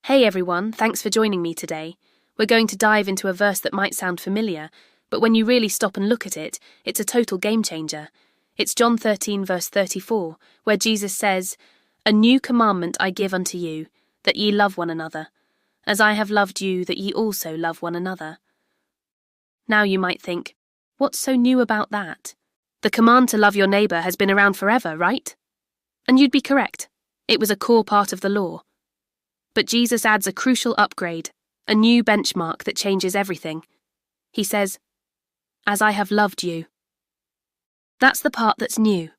Hey everyone, thanks for joining me today. We're going to dive into a verse that might sound familiar, but when you really stop and look at it, it's a total game changer. It's John 13 verse 34, where Jesus says, "A new commandment I give unto you, that ye love one another, as I have loved you, that ye also love one another." Now you might think, what's so new about that? The command to love your neighbour has been around forever, right? And you'd be correct. It was a core part of the law. But Jesus adds a crucial upgrade, a new benchmark that changes everything. He says, "As I have loved you." That's the part that's new.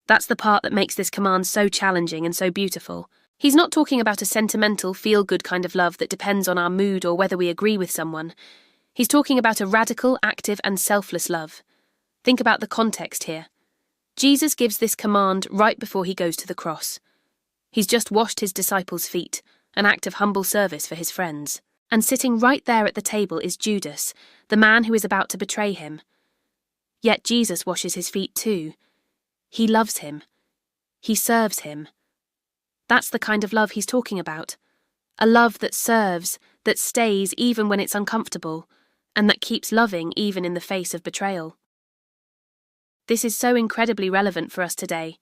That's the part that makes this command so challenging and so beautiful. He's not talking about a sentimental, feel-good kind of love that depends on our mood or whether we agree with someone. He's talking about a radical, active, and selfless love. Think about the context here. Jesus gives this command right before he goes to the cross. He's just washed his disciples' feet, an act of humble service for his friends. And sitting right there at the table is Judas, the man who is about to betray him. Yet Jesus washes his feet too. He loves him. He serves him. That's the kind of love he's talking about. A love that serves, that stays even when it's uncomfortable, and that keeps loving even in the face of betrayal. This is so incredibly relevant for us today.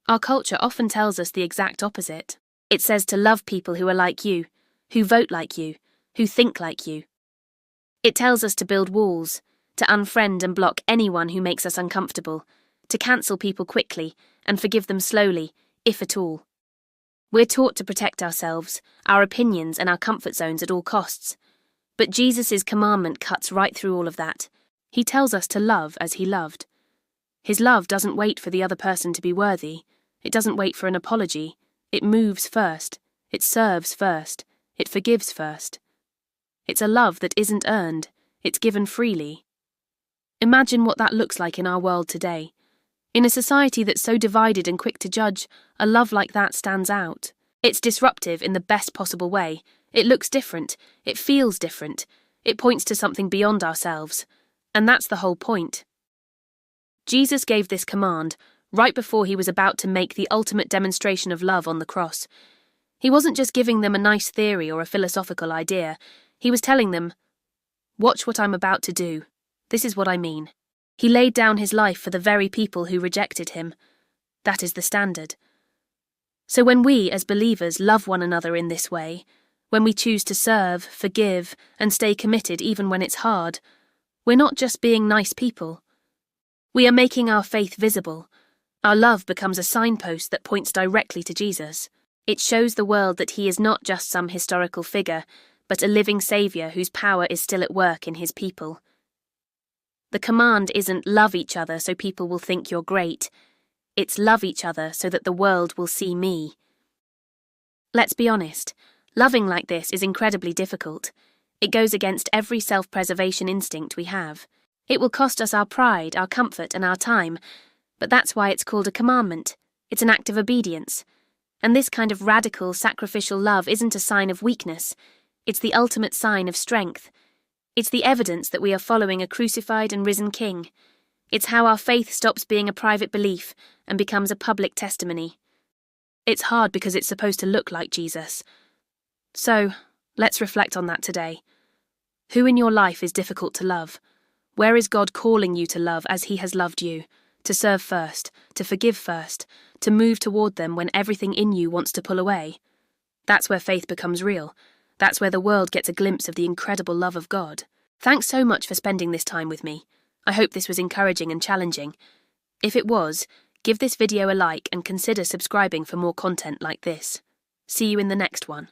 Our culture often tells us the exact opposite. It says to love people who are like you, who vote like you, who think like you. It tells us to build walls, to unfriend and block anyone who makes us uncomfortable, to cancel people quickly and forgive them slowly, if at all. We're taught to protect ourselves, our opinions and our comfort zones at all costs. But Jesus' commandment cuts right through all of that. He tells us to love as he loved. His love doesn't wait for the other person to be worthy. It doesn't wait for an apology. It moves first. It serves first. It forgives first. It's a love that isn't earned. It's given freely. Imagine what that looks like in our world today. In a society that's so divided and quick to judge, a love like that stands out. It's disruptive in the best possible way. It looks different. It feels different. It points to something beyond ourselves. And that's the whole point. Jesus gave this command right before he was about to make the ultimate demonstration of love on the cross. He wasn't just giving them a nice theory or a philosophical idea. He was telling them, "Watch what I'm about to do. This is what I mean." He laid down his life for the very people who rejected him. That is the standard. So when we, as believers, love one another in this way, when we choose to serve, forgive, and stay committed even when it's hard, we're not just being nice people. We are making our faith visible. Our love becomes a signpost that points directly to Jesus. It shows the world that he is not just some historical figure, but a living Saviour whose power is still at work in his people. The command isn't love each other so people will think you're great. It's love each other so that the world will see me. Let's be honest, loving like this is incredibly difficult. It goes against every self-preservation instinct we have. It will cost us our pride, our comfort, and our time. But that's why it's called a commandment. It's an act of obedience. And this kind of radical, sacrificial love isn't a sign of weakness. It's the ultimate sign of strength. It's the evidence that we are following a crucified and risen King. It's how our faith stops being a private belief and becomes a public testimony. It's hard because it's supposed to look like Jesus. So, let's reflect on that today. Who in your life is difficult to love? Where is God calling you to love as he has loved you? To serve first, to forgive first, to move toward them when everything in you wants to pull away. That's where faith becomes real. That's where the world gets a glimpse of the incredible love of God. Thanks so much for spending this time with me. I hope this was encouraging and challenging. If it was, give this video a like and consider subscribing for more content like this. See you in the next one.